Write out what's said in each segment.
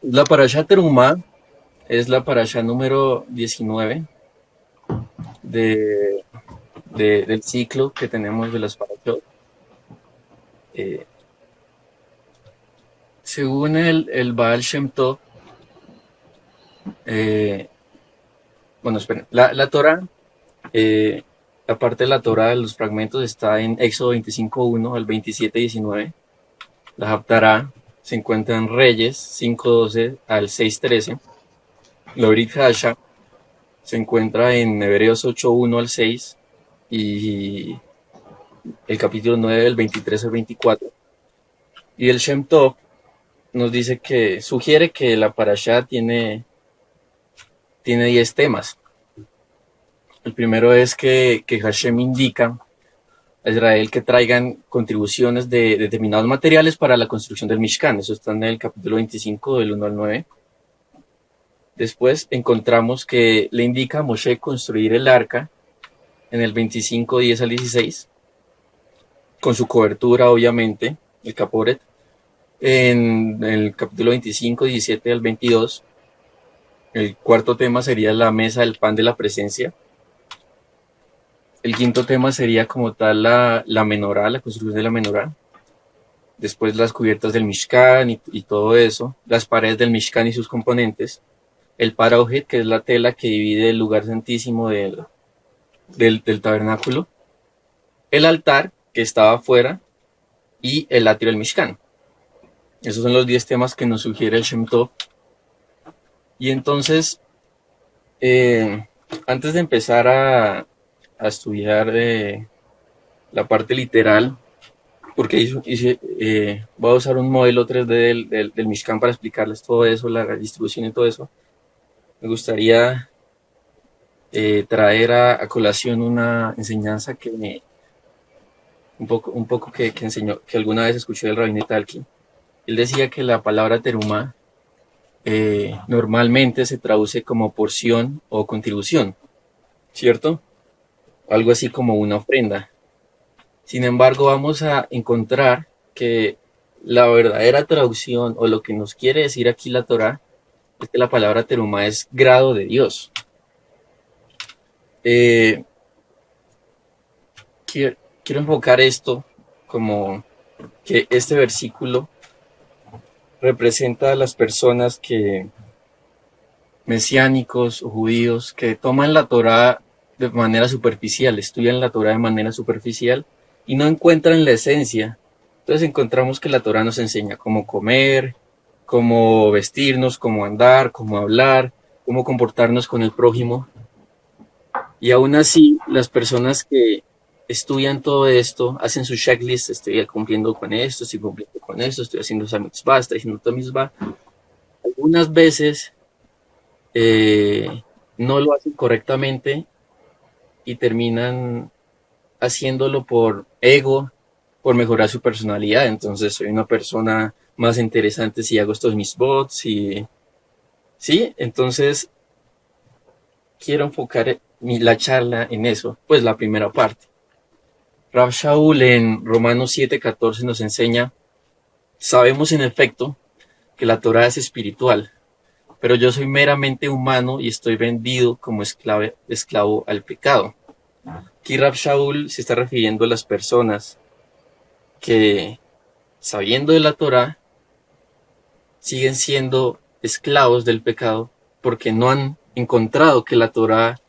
La parasha Terumá es la parasha número 19 de, del ciclo que tenemos de las parashot. Eh, Según el Baal Shem Tov, eh, bueno, esperen, la Torah, eh, la parte de la Torah, los fragmentos, está en Éxodo 25:1 al 27:19. La Haftará se encuentra en Reyes 5:12 al 6:13. La Brit Hadashah se encuentra en Hebreos 8:1 al 6 y el capítulo 9 del 23 al 24. Y el Shem Tov nos dice que sugiere que la parashá tiene 10 temas. El primero es que Hashem indica a Israel que traigan contribuciones de determinados materiales para la construcción del Mishkan. Eso está en el capítulo 25 del 1 al 9. Después encontramos que le indica a Moshe construir el arca en el 25, 10 al 16, con su cobertura, obviamente, el caporet. En el capítulo 25, 17 al 22, el cuarto tema sería la mesa del pan de la presencia. El quinto tema sería como tal la menorá, la construcción de la menorá. Después las cubiertas del Mishkan y todo eso. Las paredes del Mishkan y sus componentes. El paraojet, que es la tela que divide el lugar santísimo del tabernáculo. El altar, que estaba afuera. Y el atrio del Mishkan. Esos son los 10 temas que nos sugiere el Shem Tov. Y entonces, eh, antes de empezar a estudiar la parte literal, porque voy a usar un modelo 3D del Mishkan para explicarles todo eso, la distribución y todo eso, me gustaría traer a colación una enseñanza un poco que enseñó, que alguna vez escuché del Rabbi Talki. Él decía que la palabra teruma normalmente se traduce como porción o contribución, ¿cierto? Algo así como una ofrenda. Sin embargo, vamos a encontrar que la verdadera traducción o lo que nos quiere decir aquí la Torá es que la palabra teruma es grado de Dios. Eh, quiero enfocar esto como que este versículo representa a las personas que mesiánicos o judíos que toman la Torá de manera superficial, estudian la Torá de manera superficial y no encuentran la esencia. Entonces encontramos que la Torá nos enseña cómo comer, cómo vestirnos, cómo andar, cómo hablar, cómo comportarnos con el prójimo. Y aún así, las personas que estudian todo esto, hacen su checklist, estoy cumpliendo con esto, estoy cumpliendo con esto, estoy haciendo esa mitzvah, estoy haciendo otra mitzvah. Algunas veces no lo hacen correctamente y terminan haciéndolo por ego, por mejorar su personalidad. Entonces soy una persona más interesante si hago estos mis bots y sí, entonces quiero enfocar la charla en eso, pues la primera parte. Rav Shaul en Romanos 7:14 nos enseña, sabemos en efecto que la Torah es espiritual, pero yo soy meramente humano y estoy vendido como esclavo al pecado. Aquí Rav Shaul se está refiriendo a las personas que, sabiendo de la Torah, siguen siendo esclavos del pecado porque no han encontrado que la Torah,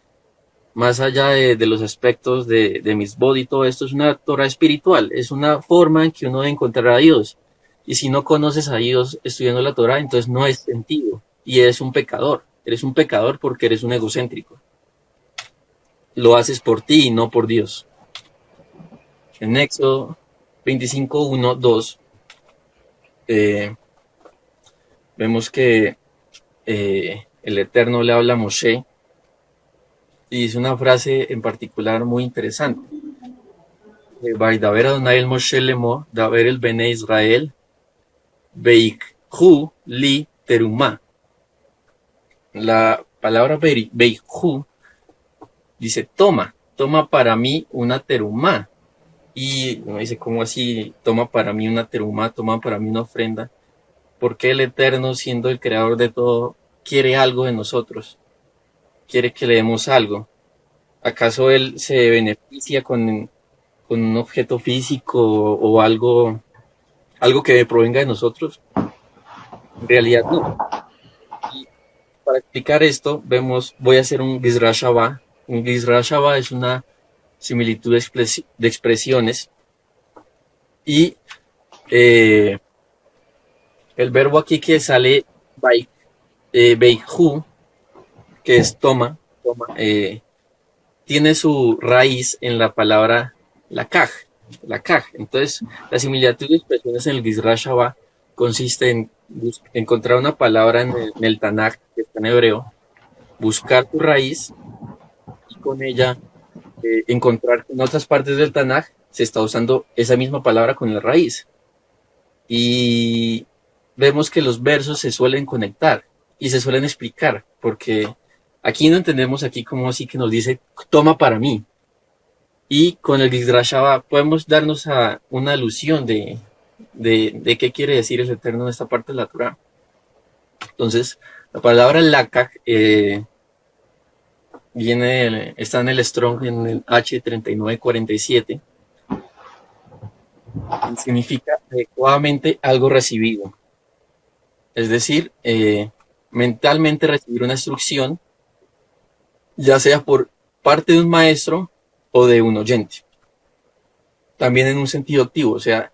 más allá de los aspectos de misbod y todo esto, es una Torah espiritual, es una forma en que uno debe encontrar a Dios. Y si no conoces a Dios estudiando la Torah, entonces no es sentido y eres un pecador. Eres un pecador porque eres un egocéntrico. Lo haces por ti y no por Dios. En Éxodo 25, 1, 2, eh, vemos que el Eterno le habla a Moshe y dice una frase en particular muy interesante. Vaidaber Adonai el Moshe lemor, daber el Bene Israel, beikhu li terumá. La palabra beikhu dice toma para mí una terumá. Y uno dice, ¿cómo así? Toma para mí una terumá, toma para mí una ofrenda. ¿Por qué el Eterno, siendo el creador de todo, quiere algo de nosotros? Quiere que le demos algo. ¿Acaso Él se beneficia con un objeto físico o algo que provenga de nosotros? En realidad no. Y para explicar esto, voy a hacer un Gizra Shabbat. Un Gizra Shabbat es una similitud de expresiones y eh, el verbo aquí que sale, Beihu, que es toma, tiene su raíz en la palabra la kaj. Entonces, la similitud de expresiones en el Gizra Shabbat consiste en encontrar una palabra en el Tanaj, que está en hebreo, buscar su raíz y con ella encontrar que en otras partes del Tanaj se está usando esa misma palabra con la raíz. Y vemos que los versos se suelen conectar y se suelen explicar, porque aquí no entendemos aquí como así que nos dice, toma para mí. Y con el Gizra Shabbat podemos darnos a una alusión de qué quiere decir el Eterno en esta parte de la Torah. Entonces, la palabra lakaj está en el Strong, en el H3947, y significa adecuadamente algo recibido. Es decir, mentalmente recibir una instrucción, ya sea por parte de un maestro o de un oyente. También en un sentido activo, o sea,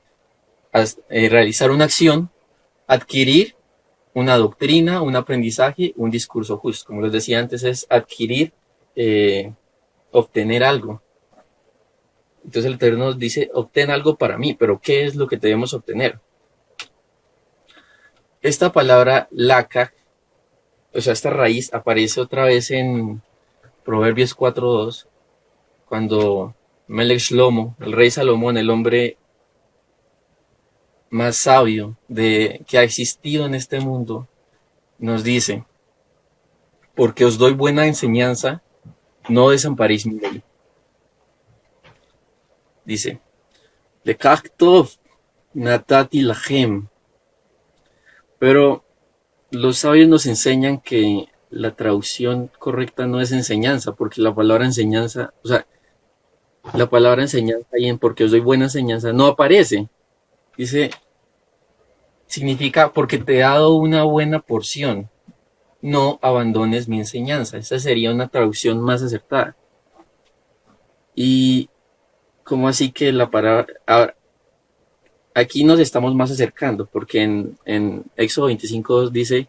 realizar una acción, adquirir una doctrina, un aprendizaje, un discurso justo. Como les decía antes, es adquirir, obtener algo. Entonces el Eterno nos dice, obtén algo para mí, pero ¿qué es lo que debemos obtener? Esta palabra laca, o sea, esta raíz aparece otra vez en Proverbios 4:2, cuando Melech Shlomo, el rey Salomón, el hombre más sabio que ha existido en este mundo, nos dice, porque os doy buena enseñanza, no desamparéis mi ley. Dice, Lekach tov natati lachem. Pero los sabios nos enseñan que la traducción correcta no es enseñanza, porque la palabra enseñanza, o sea, la palabra enseñanza ahí en porque os doy buena enseñanza no aparece. Dice, significa porque te he dado una buena porción, no abandones mi enseñanza. Esa sería una traducción más acertada. Y como así que la palabra, aquí nos estamos más acercando, porque en Éxodo 25:2 dice,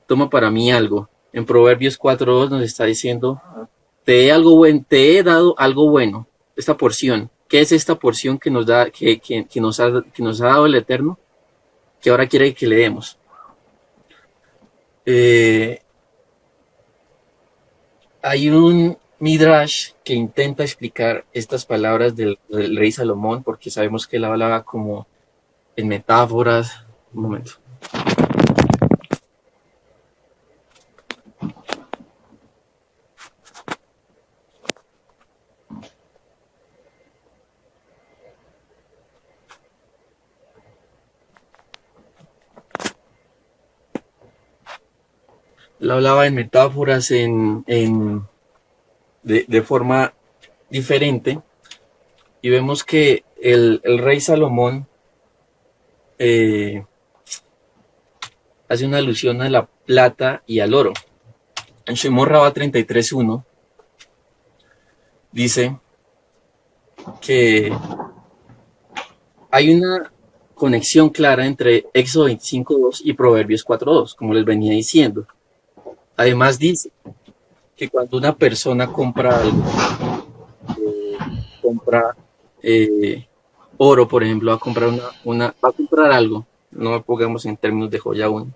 toma para mí algo. En Proverbios 4:2 nos está diciendo, te he dado algo bueno, esta porción. ¿Qué es esta porción que nos da, que nos ha dado el Eterno? Que ahora quiere que le demos. Hay un Midrash que intenta explicar estas palabras del rey Salomón, porque sabemos que él hablaba como en metáforas. Un momento. Él hablaba en metáforas de forma diferente, y vemos que el rey Salomón hace una alusión a la plata y al oro. En Shemot Rabá 33:1 dice que hay una conexión clara entre Éxodo 25:2 y Proverbios 4:2, como les venía diciendo. Además dice que cuando una persona compra algo, compra oro, por ejemplo, va a comprar va a comprar algo, no pongamos en términos de joya aún,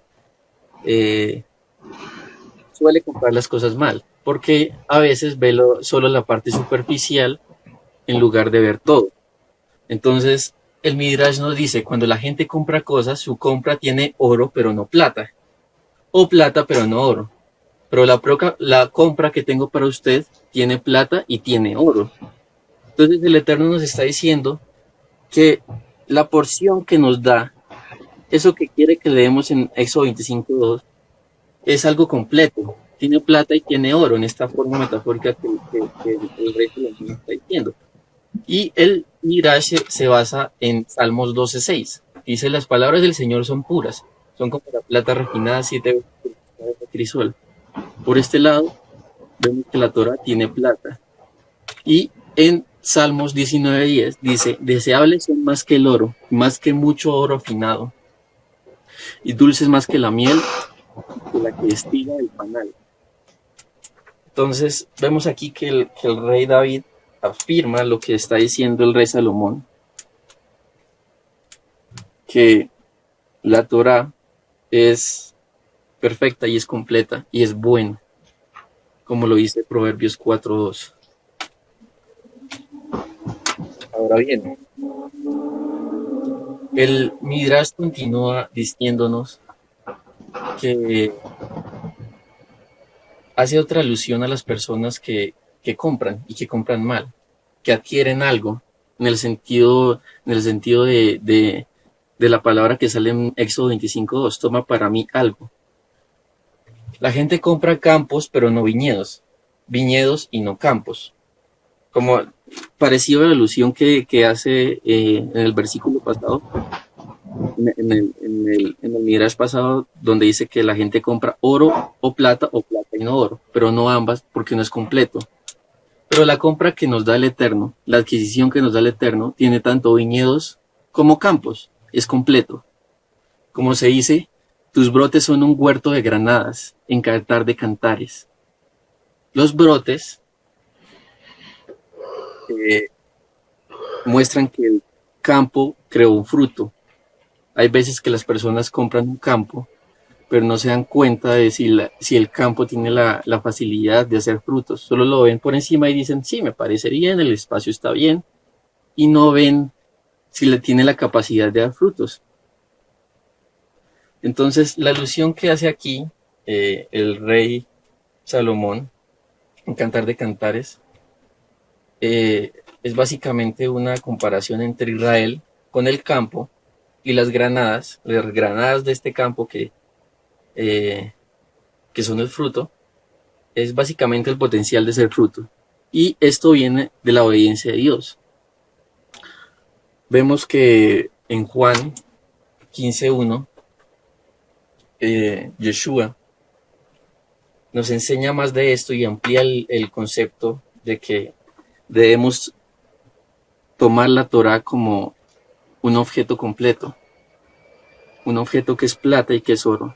suele comprar las cosas mal, porque a veces ve solo la parte superficial en lugar de ver todo. Entonces, el Midrash nos dice, cuando la gente compra cosas, su compra tiene oro pero no plata, o plata pero no oro. Pero la compra que tengo para usted tiene plata y tiene oro. Entonces el Eterno nos está diciendo que la porción que nos da eso que quiere que leemos en Éxodo 25:2 es algo completo. Tiene plata y tiene oro en esta forma metafórica que el rey Salomón está diciendo. Y el Midrash se basa en Salmos 12:6. Dice, las palabras del Señor son puras, son como la plata refinada 7 veces purificada de crisol. Por este lado, vemos que la Torah tiene plata. Y en Salmos 19:10 dice, deseables son más que el oro, más que mucho oro afinado, y dulces más que la miel, que la que destila el panal. Entonces, vemos aquí que el rey David afirma lo que está diciendo el rey Salomón, que la Torah es perfecta y es completa y es buena, como lo dice Proverbios 4:2. Ahora bien, el Midrash continúa diciéndonos que hace otra alusión a las personas que compran y que compran mal, que adquieren algo, en el sentido de la palabra que sale en Éxodo 25:2, toma para mí algo. La gente compra campos, pero no viñedos, viñedos y no campos. Como parecido a la alusión que hace en el versículo pasado, en el Midrash pasado, donde dice que la gente compra oro o plata y no oro, pero no ambas porque no es completo. Pero la compra que nos da el Eterno, la adquisición que nos da el Eterno, tiene tanto viñedos como campos, es completo. Como se dice, tus brotes son un huerto de granadas, en cantar de cantares. Los brotes eh, muestran que el campo creó un fruto. Hay veces que las personas compran un campo, pero no se dan cuenta de si el campo tiene la facilidad de hacer frutos. Solo lo ven por encima y dicen, sí, me parece bien, el espacio está bien, y no ven si le tiene la capacidad de dar frutos. Entonces, la alusión que hace aquí el rey Salomón en Cantar de Cantares es básicamente una comparación entre Israel con el campo y las granadas de este campo eh, que son el fruto, es básicamente el potencial de ser fruto. Y esto viene de la obediencia de Dios. Vemos que en Juan 15:1, Yeshua nos enseña más de esto y amplía el concepto de que debemos tomar la Torah como un objeto completo, un objeto que es plata y que es oro,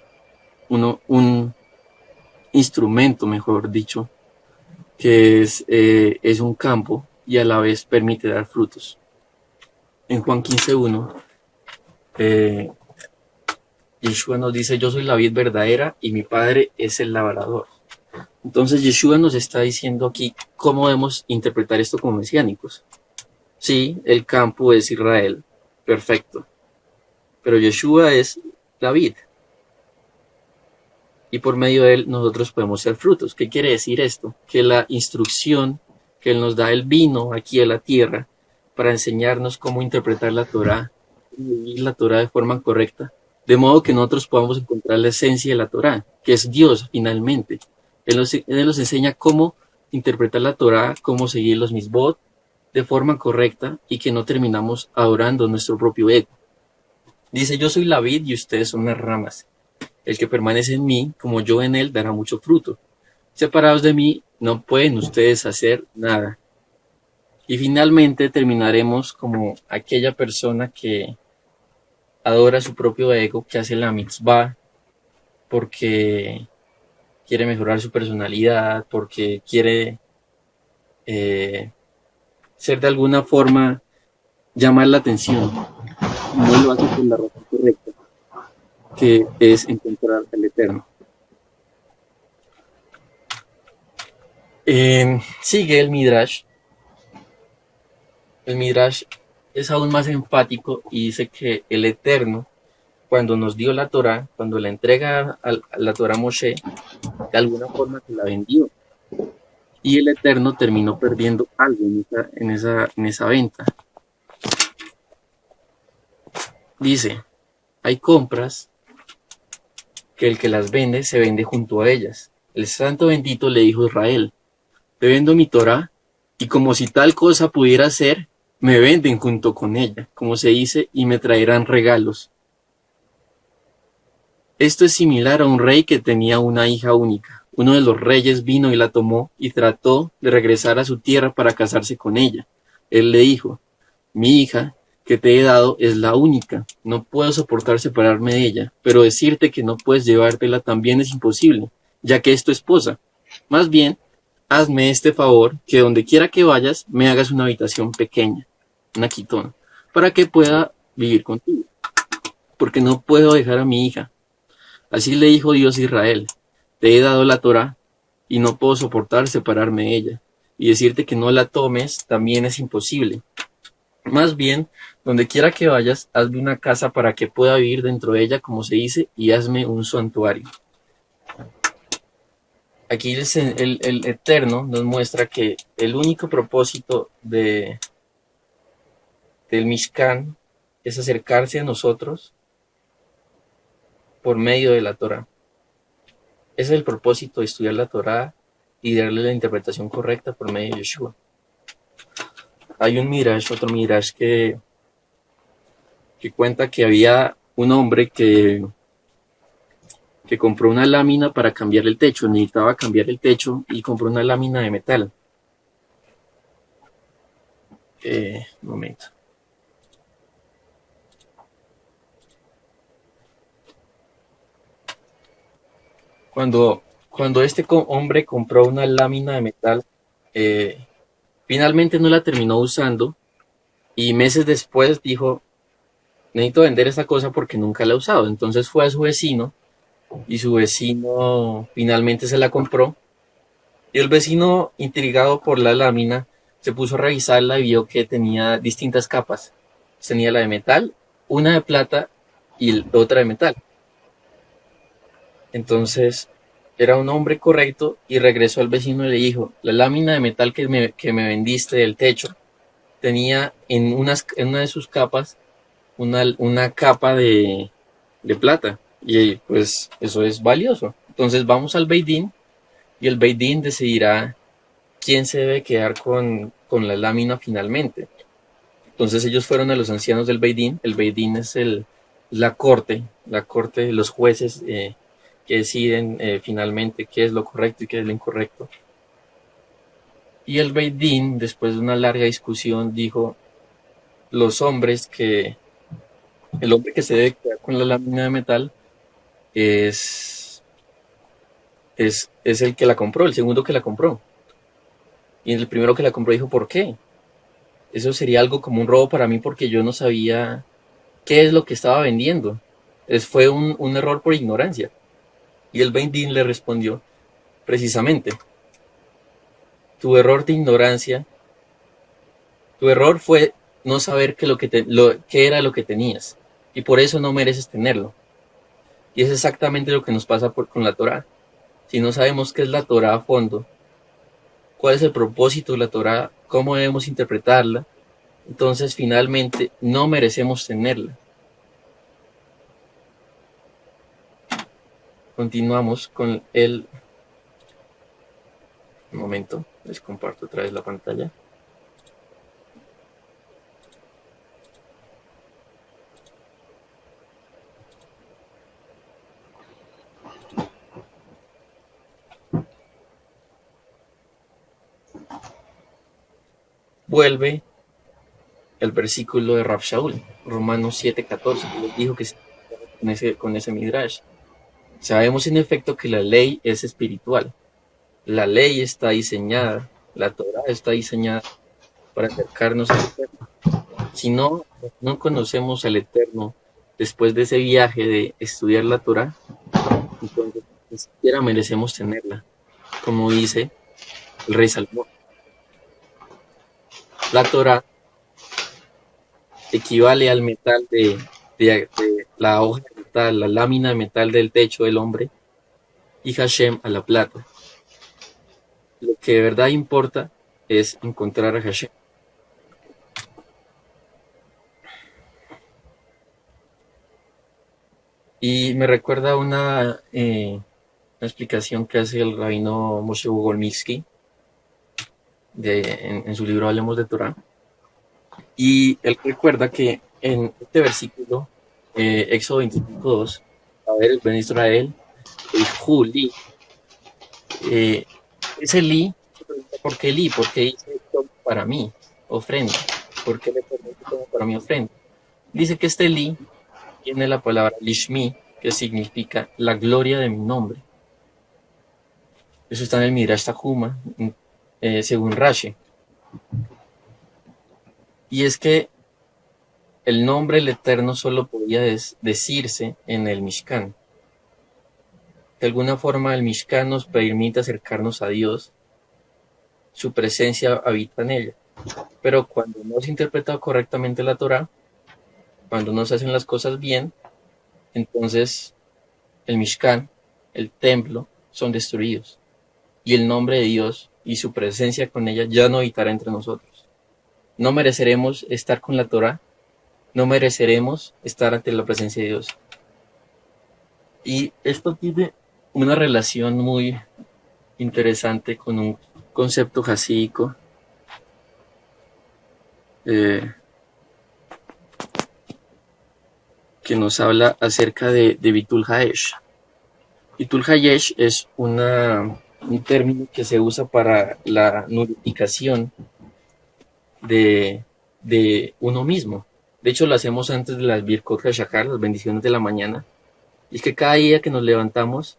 un instrumento, mejor dicho, que es un campo y a la vez permite dar frutos. En Juan 15:1, eh, Yeshua nos dice, yo soy la vid verdadera y mi padre es el labrador. Entonces Yeshua nos está diciendo aquí cómo debemos interpretar esto como mesiánicos. Sí, el campo es Israel, perfecto, pero Yeshua es la vid y por medio de él nosotros podemos ser frutos. ¿Qué quiere decir esto? Que la instrucción que él nos da, él vino aquí a la tierra para enseñarnos cómo interpretar la Torá, vivir la Torá de forma correcta, de modo que nosotros podamos encontrar la esencia de la Torá, que es Dios finalmente. Él nos enseña cómo interpretar la Torá, cómo seguir los misbot de forma correcta y que no terminamos adorando nuestro propio ego. Dice, yo soy la vid y ustedes son las ramas. El que permanece en mí, como yo en él, dará mucho fruto. Separados de mí, no pueden ustedes hacer nada. Y finalmente terminaremos como aquella persona que adora su propio ego, que hace la mitzvah porque quiere mejorar su personalidad, porque quiere ser de alguna forma llamar la atención. No lo hace por la razón correcta, que es encontrar al Eterno. Sigue el Midrash. El Midrash es aún más enfático y dice que el Eterno, cuando nos dio la Torá, cuando la entrega a la Torá a Moshe, de alguna forma se la vendió. Y el Eterno terminó perdiendo algo en esa venta. Dice, Hay compras que el que las vende se vende junto a ellas. El santo bendito le dijo a Israel, te vendo mi Torá, y como si tal cosa pudiera ser, me venden junto con ella, como se dice, y me traerán regalos. Esto es similar a un rey que tenía una hija única. Uno de los reyes vino y la tomó y trató de regresar a su tierra para casarse con ella. Él le dijo, mi hija que te he dado es la única. No puedo soportar separarme de ella, pero decirte que no puedes llevártela también es imposible, ya que es tu esposa. Más bien, hazme este favor, que donde quiera que vayas, me hagas una habitación pequeña, una quitona, para que pueda vivir contigo, porque no puedo dejar a mi hija. Así le dijo Dios a Israel, te he dado la Torá, y no puedo soportar separarme de ella, y decirte que no la tomes también es imposible. Más bien, donde quiera que vayas, hazme una casa para que pueda vivir dentro de ella, como se dice, y hazme un santuario. Aquí el Eterno nos muestra que el único propósito del Mishkan es acercarse a nosotros por medio de la Torah. Ese es el propósito de estudiar la Torah y darle la interpretación correcta por medio de Yeshua. Hay un Midrash, otro Midrash que cuenta que había un hombre que compró una lámina para cambiar el techo, necesitaba cambiar el techo y compró una lámina de metal. Un momento. Cuando este hombre compró una lámina de metal, eh, finalmente no la terminó usando y meses después dijo, necesito vender esta cosa porque nunca la he usado. Entonces fue a su vecino y su vecino finalmente se la compró. Y el vecino, intrigado por la lámina, se puso a revisarla y vio que tenía distintas capas. Tenía la de metal, una de plata y otra de metal. Entonces era un hombre correcto y regresó al vecino y le dijo, la lámina de metal que me vendiste del techo tenía en una de sus capas una capa de plata. Y pues eso es valioso. Entonces vamos al Beidín y el Beidín decidirá quién se debe quedar con la lámina finalmente. Entonces ellos fueron a los ancianos del Beidín. El Beidín es la corte de los jueces que deciden finalmente qué es lo correcto y qué es lo incorrecto. Y el Beidín, después de una larga discusión, dijo, los hombres que, el hombre que se debe quedar con la lámina de metal es, es el que la compró, el segundo que la compró. Y el primero que la compró dijo, ¿por qué? Eso sería algo como un robo para mí porque yo no sabía qué es lo que estaba vendiendo. Fue un error por ignorancia. Y el Beidín le respondió, precisamente, tu error de ignorancia, tu error fue no saber qué era lo que tenías. Y por eso no mereces tenerlo. Y es exactamente lo que nos pasa con la Torá. Si no sabemos qué es la Torá a fondo, cuál es el propósito de la Torá, cómo debemos interpretarla, entonces finalmente no merecemos tenerla. Continuamos con un momento, les comparto otra vez la pantalla. Vuelve el versículo de Rav Shaul, Romanos 7:14, que les dijo que con ese midrash. Sabemos en efecto que la ley es espiritual. La ley está diseñada, la Torah está diseñada para acercarnos al Eterno. Si no conocemos al Eterno después de ese viaje de estudiar la Torah, entonces ni siquiera merecemos tenerla. Como dice el rey Salomón, la Torah equivale al metal de la hoja de metal, la lámina de metal del techo del hombre, y Hashem a la plata. Lo que de verdad importa es encontrar a Hashem. Y me recuerda una explicación que hace el rabino Moshe Bogolmitsky en su libro Hablemos de Torah. Y él recuerda que en este versículo, Éxodo 25:2, a ver, el Ben Israel, el Juli, eh, ese Li, se pregunta, ¿por qué Li? ¿Por qué dice toma para mí ofrenda? ¿Por qué le permite tomar para mí ofrenda? Dice que este Li tiene la palabra Lishmi, que significa la gloria de mi nombre. Eso está en el Midrash Tahuma, según Rashi. Y es que el nombre del Eterno solo podía decirse en el Mishkan. De alguna forma el Mishkan nos permite acercarnos a Dios, su presencia habita en ella. Pero cuando no se interpreta correctamente la Torah, cuando no se hacen las cosas bien, entonces el Mishkan, el templo, son destruidos. Y el nombre de Dios y su presencia con ella ya no habitará entre nosotros. No mereceremos estar con la Torah, no mereceremos estar ante la presencia de Dios. Y esto tiene una relación muy interesante con un concepto jasídico eh, que nos habla acerca de Bitul Haesh. Bitul Hayesh es un término que se usa para la nullificación de uno mismo. De hecho, lo hacemos antes de las Birkot HaShachar, las bendiciones de la mañana. Y es que cada día que nos levantamos,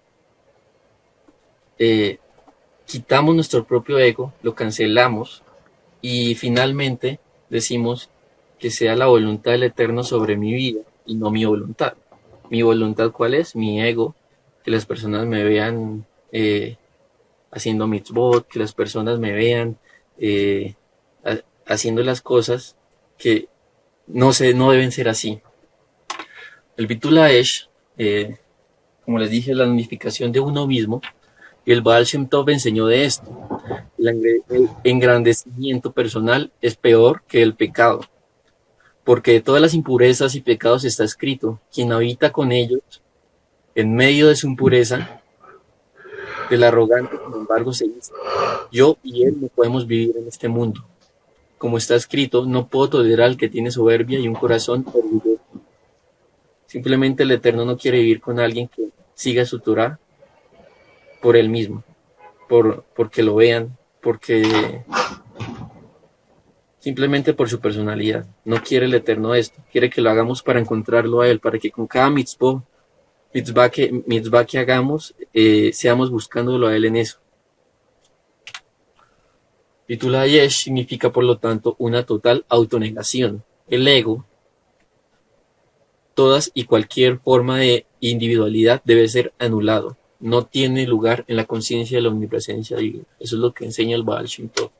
eh, quitamos nuestro propio ego, lo cancelamos y finalmente decimos que sea la voluntad del Eterno sobre mi vida y no mi voluntad. ¿Mi voluntad cuál es? Mi ego, que las personas me vean haciendo mitzvot, que las personas me vean eh, haciendo las cosas que no deben ser así. El Bitul Haesh, como les dije, la unificación de uno mismo, y el Baal Shem Tov enseñó de esto. El engrandecimiento personal es peor que el pecado, porque de todas las impurezas y pecados está escrito, quien habita con ellos, en medio de su impureza, del arrogante, sin embargo, se dice, yo y él no podemos vivir en este mundo. Como está escrito, no puedo tolerar al que tiene soberbia y un corazón orgulloso. Simplemente el Eterno no quiere vivir con alguien que siga su Torah por él mismo, porque lo vean, porque simplemente por su personalidad. No quiere el Eterno esto, quiere que lo hagamos para encontrarlo a él, para que con cada mitzvah que hagamos, seamos buscándolo a él en eso. Bitul Hayesh significa, por lo tanto, una total autonegación. El ego, todas y cualquier forma de individualidad debe ser anulado. No tiene lugar en la conciencia de la omnipresencia divina. Eso es lo que enseña el Baal Shem Tov.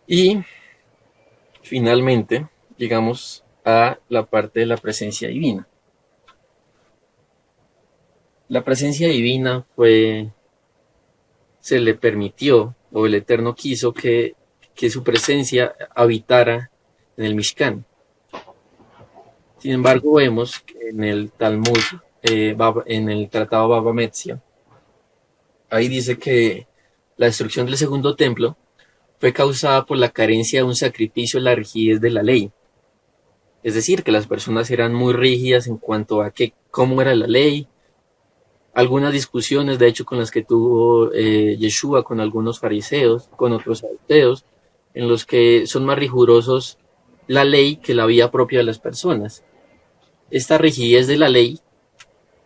Y finalmente llegamos a la parte de la presencia divina. La presencia divina se le permitió, o el Eterno quiso que su presencia habitara en el Mishkan. Sin embargo, vemos que en el Talmud, en el Tratado Baba Metzia, ahí dice que la destrucción del segundo templo fue causada por la carencia de un sacrificio en la rigidez de la ley. Es decir, que las personas eran muy rígidas en cuanto a cómo era la ley. Algunas discusiones, de hecho, con las que tuvo Yeshua con algunos fariseos, con otros saduceos, en los que son más rigurosos la ley que la vida propia de las personas. Esta rigidez de la ley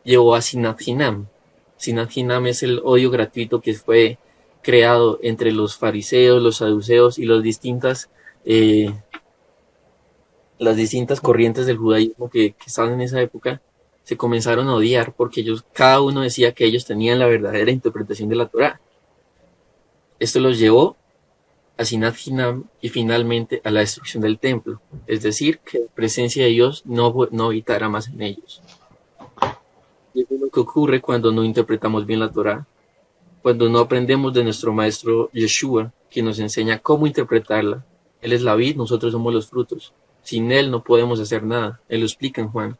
llevó a Sinat Hinam. Sinat Hinam es el odio gratuito que fue creado entre los fariseos, los saduceos y las distintas corrientes del judaísmo que estaban en esa época. Se comenzaron a odiar porque cada uno decía que ellos tenían la verdadera interpretación de la Torá. Esto los llevó a Sinat Hinam y finalmente a la destrucción del templo, es decir, que la presencia de Dios no habitara más en ellos. Y eso es lo que ocurre cuando no interpretamos bien la Torá, cuando no aprendemos de nuestro maestro Yeshua, quien nos enseña cómo interpretarla. Él es la vid, nosotros somos los frutos. Sin él no podemos hacer nada. Él lo explica en Juan.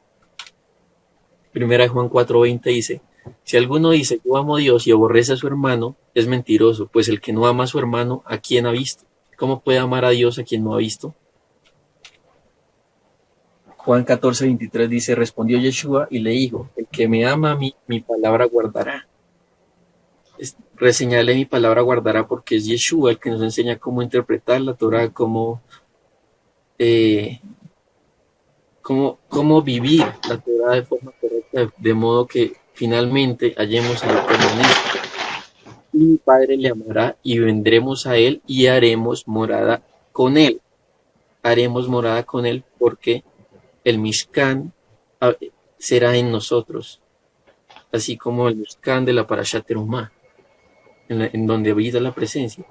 Primera de Juan 4:20 dice, si alguno dice yo amo a Dios y aborrece a su hermano, es mentiroso, pues el que no ama a su hermano, ¿a quién ha visto? ¿Cómo puede amar a Dios a quien no ha visto? Juan 14:23 dice, respondió Yeshua y le dijo, el que me ama a mí, mi palabra guardará. Reseñale mi palabra guardará porque es Yeshua el que nos enseña cómo interpretar la Torah, eh, cómo vivir la Torah de forma correcta, de modo que finalmente hallemos el eterno en él. Y mi Padre le amará y vendremos a él y haremos morada con él. Haremos morada con él porque el Mishkan ah, será en nosotros, así como el Mishkan de la Parashat Terumá, en donde habita la presencia.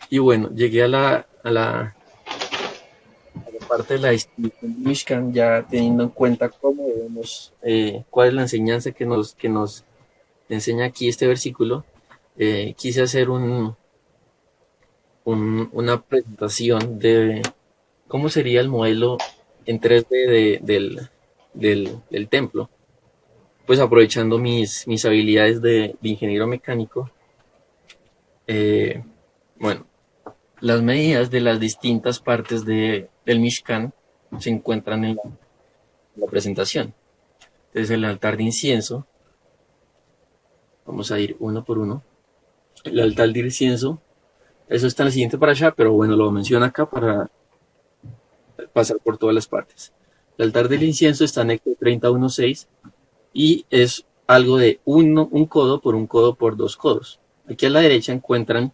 Y bueno, llegué a la parte de la distribución de Mishkan, ya teniendo en cuenta cómo debemos, cuál es la enseñanza que nos enseña aquí este versículo. Quise hacer una presentación de cómo sería el modelo en 3D del templo, pues aprovechando mis habilidades de ingeniero mecánico. Bueno, las medidas de las distintas partes del Mishkan se encuentran en la presentación. Entonces el altar de incienso, vamos a ir uno por uno. El altar de incienso, eso está en el siguiente para allá, pero bueno, lo menciono acá para pasar por todas las partes. El altar del incienso está en Éxodo 31:6 y es algo de un codo por un codo por 2 codos. Aquí a la derecha encuentran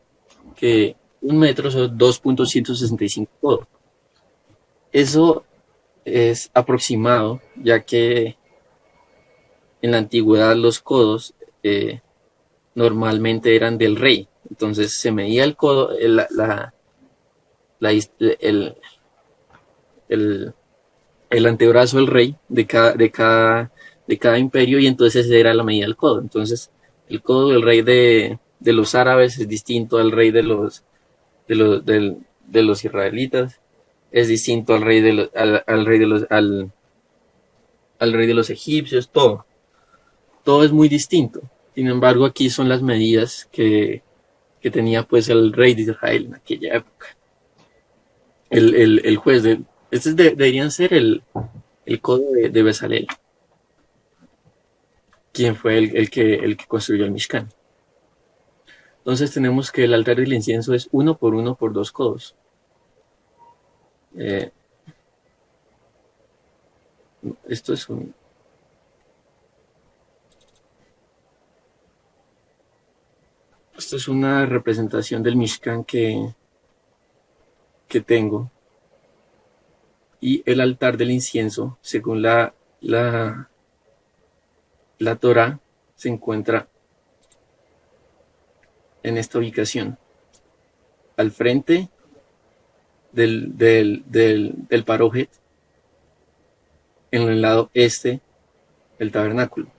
que 1 metro son 2.165 codos. Eso es aproximado, ya que en la antigüedad los codos eh, normalmente eran del rey. Entonces se medía el codo, la el- el antebrazo del rey de cada imperio y entonces esa era la medida del codo. Entonces el codo del rey de los árabes es distinto al rey de los israelitas, es distinto al rey al rey de los egipcios, todo es muy distinto. Sin embargo, aquí son las medidas que tenía pues el rey de Israel en aquella época. El juez estos deberían ser el codo de Bezalel, quien fue el que construyó el Mishkan. Entonces tenemos que el altar del incienso es 1 por 2 codos. Eh, esto es esto es una representación del Mishkan que tengo. Y el altar del incienso, según la Torah, se encuentra en esta ubicación, al frente del Parojet, en el lado este del tabernáculo.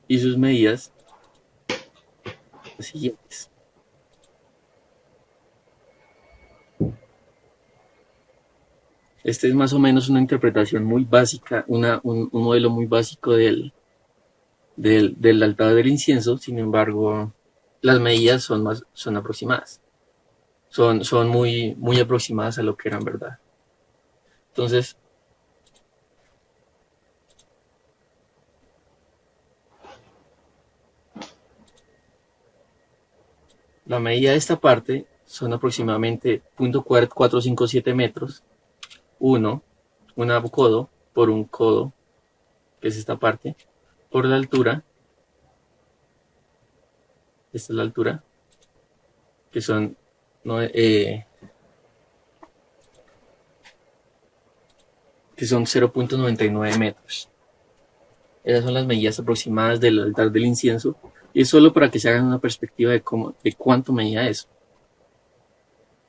Y sus medidas las siguientes. Este es más o menos una interpretación muy básica, un modelo muy básico del altar del incienso. Sin embargo, las medidas son aproximadas. Son muy, muy aproximadas a lo que eran verdad. Entonces, la medida de esta parte son aproximadamente 0.457 metros. Un codo por un codo, que es esta parte, por la altura. Esta es la altura, que son no, que son 0.99 metros. Esas son las medidas aproximadas del altar del incienso y es solo para que se hagan una perspectiva de cuánto medía eso.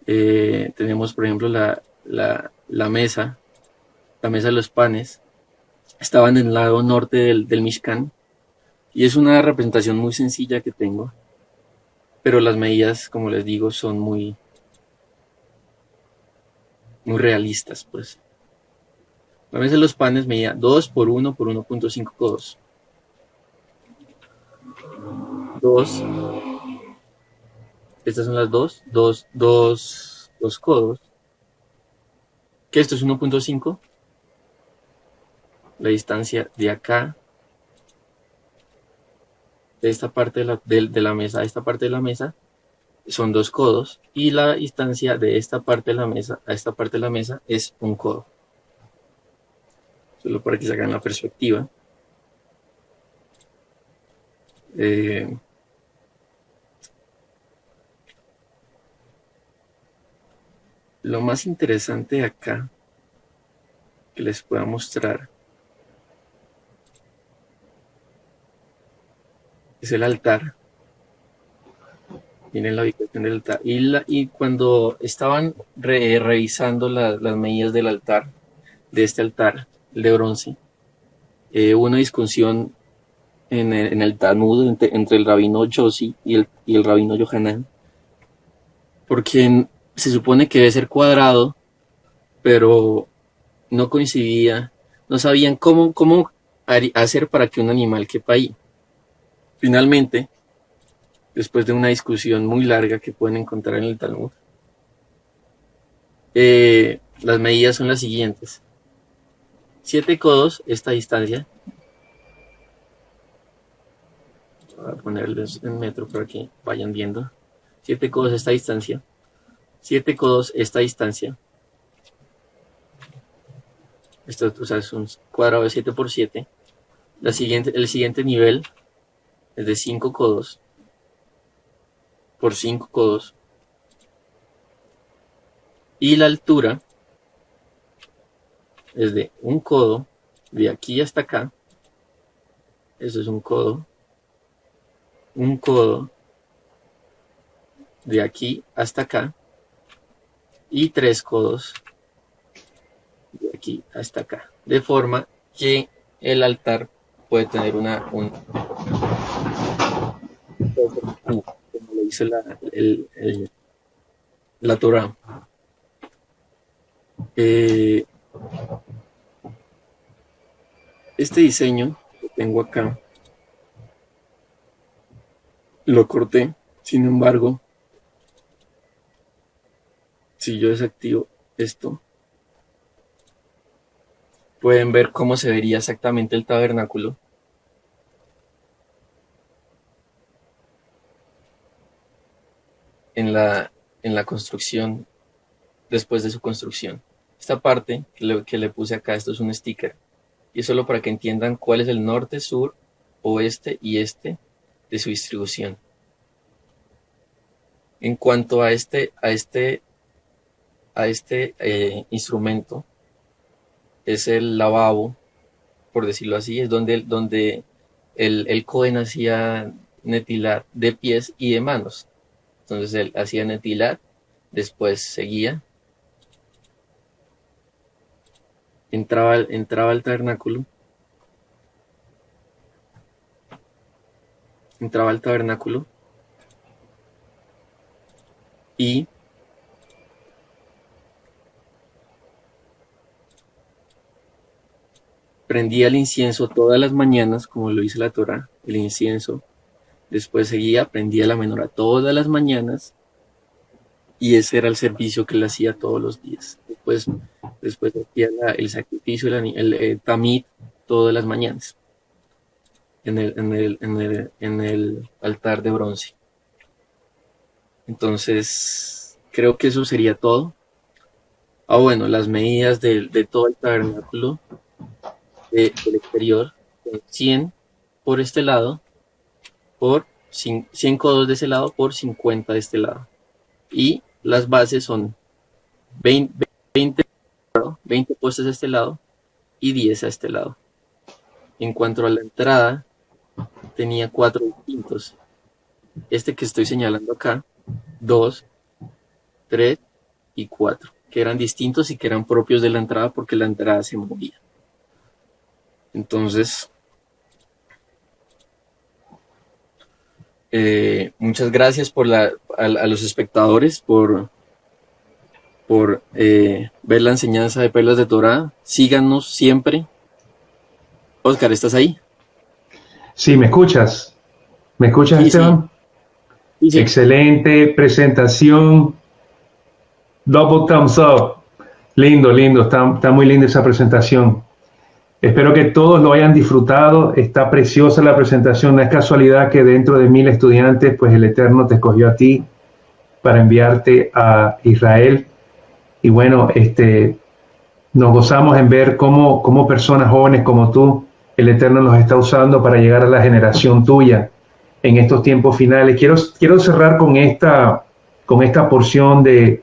Tenemos, por ejemplo, la mesa de los panes, estaba en el lado norte del Mishkan y es una representación muy sencilla que tengo, pero las medidas, como les digo, son muy realistas, pues. A veces los panes medía 2 por 1 por 1.5 codos. 2, estas son las dos codos. Que esto es 1.5, la distancia de acá, de esta parte de la mesa a esta parte de la mesa, son 2 codos. Y la distancia de esta parte de la mesa a esta parte de la mesa es 1 codo. Solo para que se hagan la perspectiva. Eh, lo más interesante de acá que les pueda mostrar es el altar. Miren la ubicación del altar. Y cuando estaban revisando las medidas del altar, de este altar, el de bronce, hubo una discusión en el Talmud entre el rabino Yossi y el rabino Yohanan, porque se supone que debe ser cuadrado, pero no coincidía, no sabían cómo hacer para que un animal quepa ahí. Finalmente, después de una discusión muy larga que pueden encontrar en el Talmud, las medidas son las siguientes: 7 codos esta distancia. Voy a ponerles en metro para que vayan viendo. 7 codos esta distancia. 7 codos esta distancia. Esto, o sea, es un cuadrado de 7 por 7. El siguiente nivel es de 5 codos por 5 codos. Y la altura es de un codo de aquí hasta acá. Eso es un codo. Un codo de aquí hasta acá. Y 3 codos de aquí hasta acá. De forma que el altar puede tener como lo dice la Torah. Eh, este diseño que tengo acá lo corté. Sin embargo, si yo desactivo esto, pueden ver cómo se vería exactamente el tabernáculo en la construcción, después de su construcción. Esta parte que le puse acá, esto es un sticker, y es solo para que entiendan cuál es el norte, sur, oeste y este de su distribución. En cuanto a este instrumento, es el lavabo, por decirlo así, es donde el Cohen hacía netilat de pies y de manos. Entonces él hacía netilat, después seguía, entraba al tabernáculo, y prendía el incienso todas las mañanas, como lo dice la Torah, el incienso. Después seguía, prendía la menorá todas las mañanas, y ese era el servicio que él hacía todos los días. Después hacía el sacrificio, el tamid, todas las mañanas, en el altar de bronce. Entonces, creo que eso sería todo. Bueno, las medidas de todo el tabernáculo del exterior son 100 por este lado, por 100 codos de ese lado, por 50 de este lado. Y las bases son 20 postes a este lado y 10 a este lado. En cuanto a la entrada, tenía 4 distintos. Este que estoy señalando acá, 2, 3 y 4, que eran distintos y que eran propios de la entrada porque la entrada se movía. Entonces, muchas gracias a los espectadores por ver la enseñanza de Perlas de Torá. Síganos siempre. Oscar, ¿estás ahí? Sí, ¿me escuchas? ¿Me escuchas, Sí, sí, Esteban? sí, sí. Excelente presentación. Double thumbs up. Lindo, lindo. Está muy linda esa presentación. Espero que todos lo hayan disfrutado. Está preciosa la presentación. No es casualidad que dentro de 1000 estudiantes, pues el Eterno te escogió a ti para enviarte a Israel. Y bueno, nos gozamos en ver cómo personas jóvenes como tú, el Eterno los está usando para llegar a la generación tuya en estos tiempos finales. Quiero cerrar con esta porción de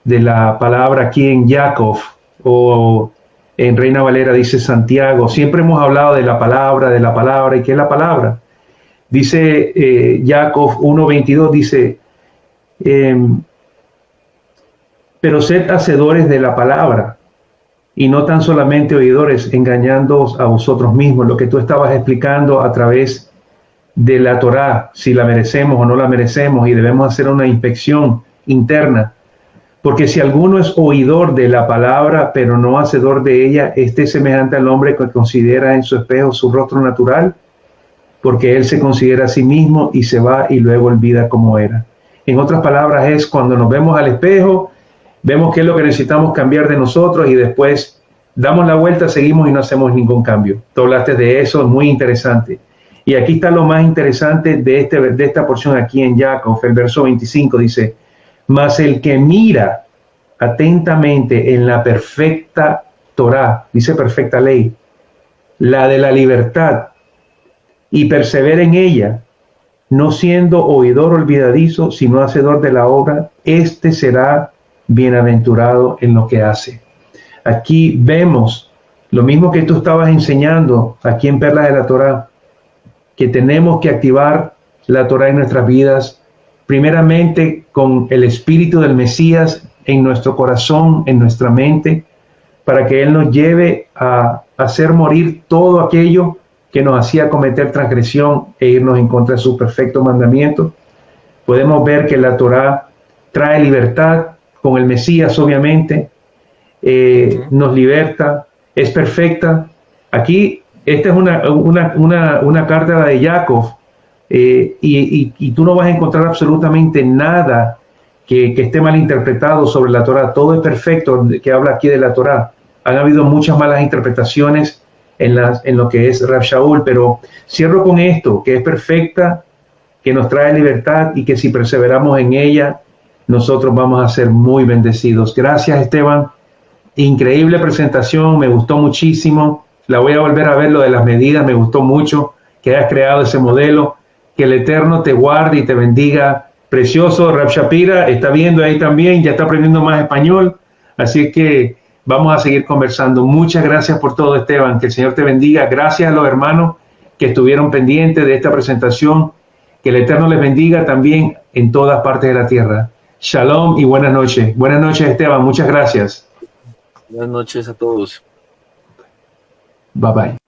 la palabra aquí en Jacob, o en Reina Valera dice Santiago. Siempre hemos hablado de la palabra, ¿y qué es la palabra? Dice Jacob 1:22, dice, pero sed hacedores de la palabra y no tan solamente oidores, engañándoos a vosotros mismos. Lo que tú estabas explicando a través de la Torá, si la merecemos o no la merecemos, y debemos hacer una inspección interna. Porque si alguno es oidor de la palabra, pero no hacedor de ella, este es semejante al hombre que considera en su espejo su rostro natural, porque él se considera a sí mismo y se va y luego olvida cómo era. En otras palabras, es cuando nos vemos al espejo, vemos qué es lo que necesitamos cambiar de nosotros y después damos la vuelta, seguimos y no hacemos ningún cambio. Tú hablaste de eso, es muy interesante. Y aquí está lo más interesante de esta porción aquí en Jacob, el verso 25 dice, mas el que mira atentamente en la perfecta Torá, dice perfecta ley, la de la libertad, y persevera en ella, no siendo oidor olvidadizo, sino hacedor de la obra, este será bienaventurado en lo que hace. Aquí vemos lo mismo que tú estabas enseñando aquí en Perlas de la Torá, que tenemos que activar la Torá en nuestras vidas, primeramente con el espíritu del Mesías en nuestro corazón, en nuestra mente, para que Él nos lleve a hacer morir todo aquello que nos hacía cometer transgresión e irnos en contra de su perfecto mandamiento. Podemos ver que la Torá trae libertad con el Mesías, obviamente, Ujú. nos liberta, es perfecta. Aquí, esta es una carta de Jacob, y tú no vas a encontrar absolutamente nada que esté mal interpretado sobre la Torá. Todo es perfecto que habla aquí de la Torá. Han habido muchas malas interpretaciones en lo que es Rab Shaul, pero cierro con esto, que es perfecta, que nos trae libertad y que si perseveramos en ella, nosotros vamos a ser muy bendecidos. Gracias, Esteban. Increíble presentación, me gustó muchísimo. La voy a volver a ver, lo de las medidas, me gustó mucho que hayas creado ese modelo. Que el Eterno te guarde y te bendiga. Precioso, Rab Shapira está viendo ahí también, ya está aprendiendo más español. Así que vamos a seguir conversando. Muchas gracias por todo, Esteban. Que el Señor te bendiga. Gracias a los hermanos que estuvieron pendientes de esta presentación. Que el Eterno les bendiga también en todas partes de la tierra. Shalom y buenas noches. Buenas noches, Esteban. Muchas gracias. Buenas noches a todos. Bye bye.